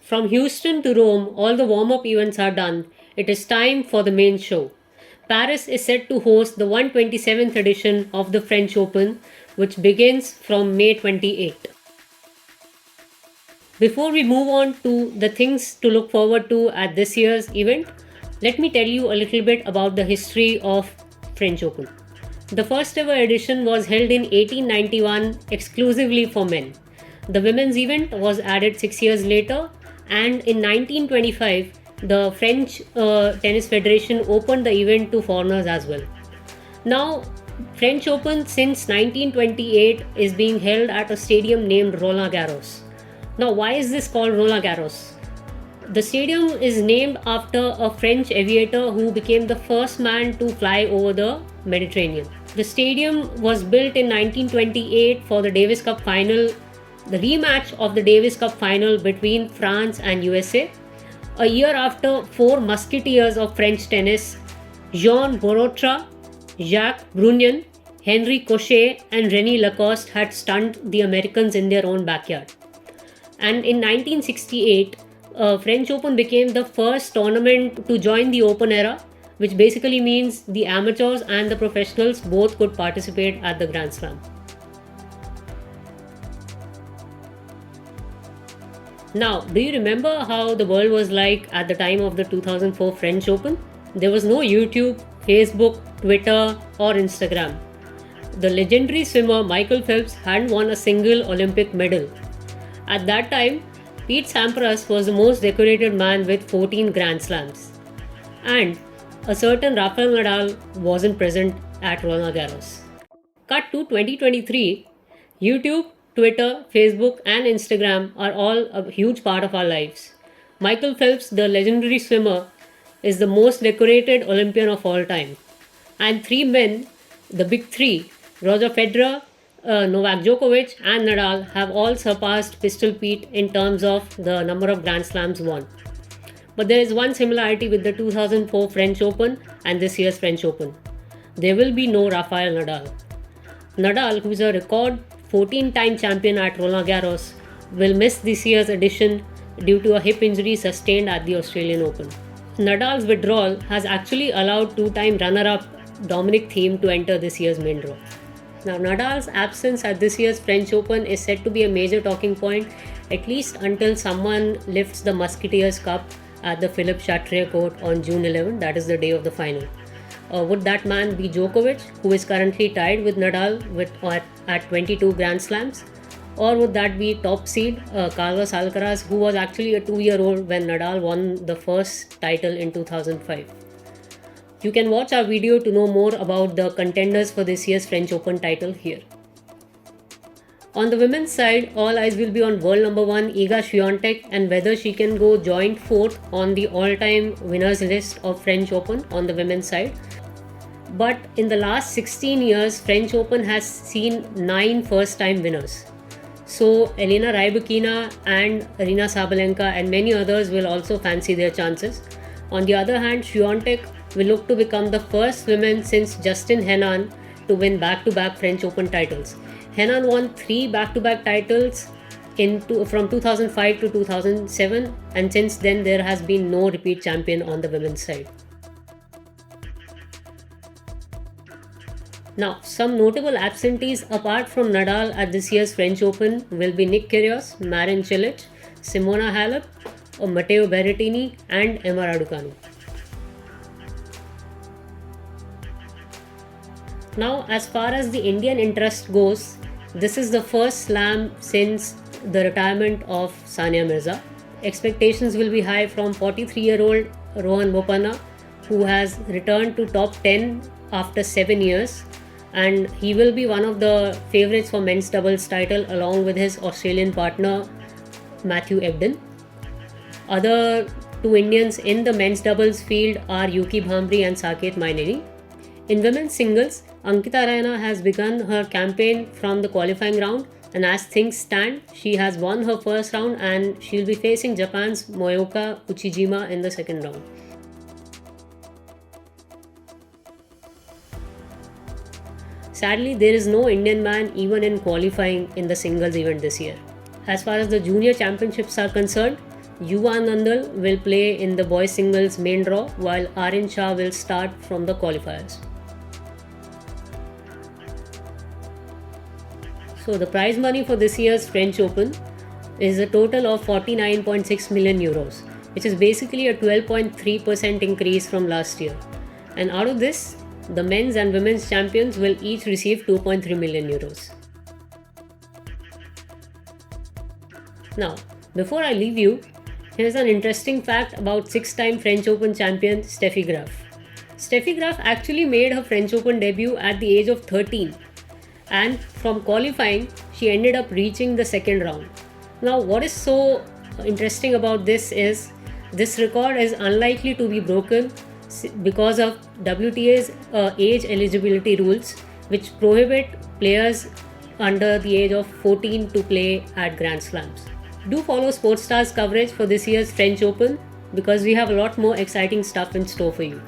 From Houston to Rome, all the warm up events are done. It is time for the main show. Paris is set to host the 127th edition of the French Open, which begins from May 28. Before we move on to the things to look forward to at this year's event, let me tell you a little bit about the history of French Open. The first ever edition was held in 1891 exclusively for men. The women's event was added 6 years later, and in 1925, the French Tennis Federation opened the event to foreigners as well. Now, French Open since 1928 is being held at a stadium named Roland Garros. Now, why is this called Roland Garros? The stadium is named after a French aviator who became the first man to fly over the Mediterranean. The stadium was built in 1928 for the Davis Cup final, the rematch of the Davis Cup final between France and USA. A year after, four musketeers of French tennis, Jean Borotra, Jacques Brunion, Henri Cochet, and René Lacoste, had stunned the Americans in their own backyard. And in 1968, French Open became the first tournament to join the Open era, which basically means the amateurs and the professionals both could participate at the Grand Slam. Now, do you remember how the world was like at the time of the 2004 French Open? There was no YouTube, Facebook, Twitter, or Instagram. The legendary swimmer Michael Phelps hadn't won a single Olympic medal. At that time, Pete Sampras was the most decorated man with 14 Grand Slams. And a certain Rafael Nadal wasn't present at Roland Garros. Cut to 2023, YouTube, Twitter, Facebook, and Instagram are all a huge part of our lives. Michael Phelps, the legendary swimmer, is the most decorated Olympian of all time. And three men, the big three, Roger Federer, Novak Djokovic, and Nadal, have all surpassed Pistol Pete in terms of the number of Grand Slams won. But there is one similarity with the 2004 French Open and this year's French Open. There will be no Rafael Nadal. Nadal, who is a record 14-time champion at Roland Garros, will miss this year's edition due to a hip injury sustained at the Australian Open. Nadal's withdrawal has actually allowed two-time runner-up Dominic Thiem to enter this year's main draw. Now, Nadal's absence at this year's French Open is said to be a major talking point, at least until someone lifts the Musketeers Cup at the Philippe Chatrier court on June 11, that is the day of the final. Would that man be Djokovic, who is currently tied with Nadal at 22 Grand Slams? Or would that be top seed Carlos Alcaraz, who was actually a 2-year-old when Nadal won the first title in 2005? You can watch our video to know more about the contenders for this year's French Open title here. On the women's side, all eyes will be on world number 1 Iga Swiatek and whether she can go joint 4th on the all-time winners list of French Open on the women's side. But in the last 16 years, French Open has seen 9 first-time winners. So Elena Rybakina and Aryna Sabalenka and many others will also fancy their chances. On the other hand, Swiatek will look to become the first woman since Justin Henin to win back-to-back French Open titles. Henin won 3 back-to-back titles from 2005 to 2007, and since then there has been no repeat champion on the women's side. Now, some notable absentees apart from Nadal at this year's French Open will be Nick Kyrgios, Marin Cilic, Simona Halep, Matteo Berrettini, and Emma Raducanu. Now, as far as the Indian interest goes, this is the first slam since the retirement of Sania Mirza. Expectations will be high from 43-year-old Rohan Bopanna, who has returned to top 10 after 7 years, and he will be one of the favourites for men's doubles title along with his Australian partner Matthew Ebden. Other two Indians in the men's doubles field are Yuki Bhambri and Saket Mainini. In women's singles, Ankita Raina has begun her campaign from the qualifying round, and as things stand, she has won her first round and she'll be facing Japan's Moyoka Uchijima in the second round. Sadly, there is no Indian man even in qualifying in the singles event this year. As far as the junior championships are concerned, Yuva Nandal will play in the boys singles main draw, while Aryan Shah will start from the qualifiers. So the prize money for this year's French Open is a total of 49.6 million euros, which is basically a 12.3% increase from last year. And out of this, the men's and women's champions will each receive 2.3 million euros. Now, before I leave you, here's an interesting fact about 6-time French Open champion Steffi Graf. Steffi Graf actually made her French Open debut at the age of 13, and from qualifying, she ended up reaching the second round. Now, what is so interesting about this is this record is unlikely to be broken because of WTA's age eligibility rules, which prohibit players under the age of 14 to play at Grand Slams. Do follow Sportstar's coverage for this year's French Open because we have a lot more exciting stuff in store for you.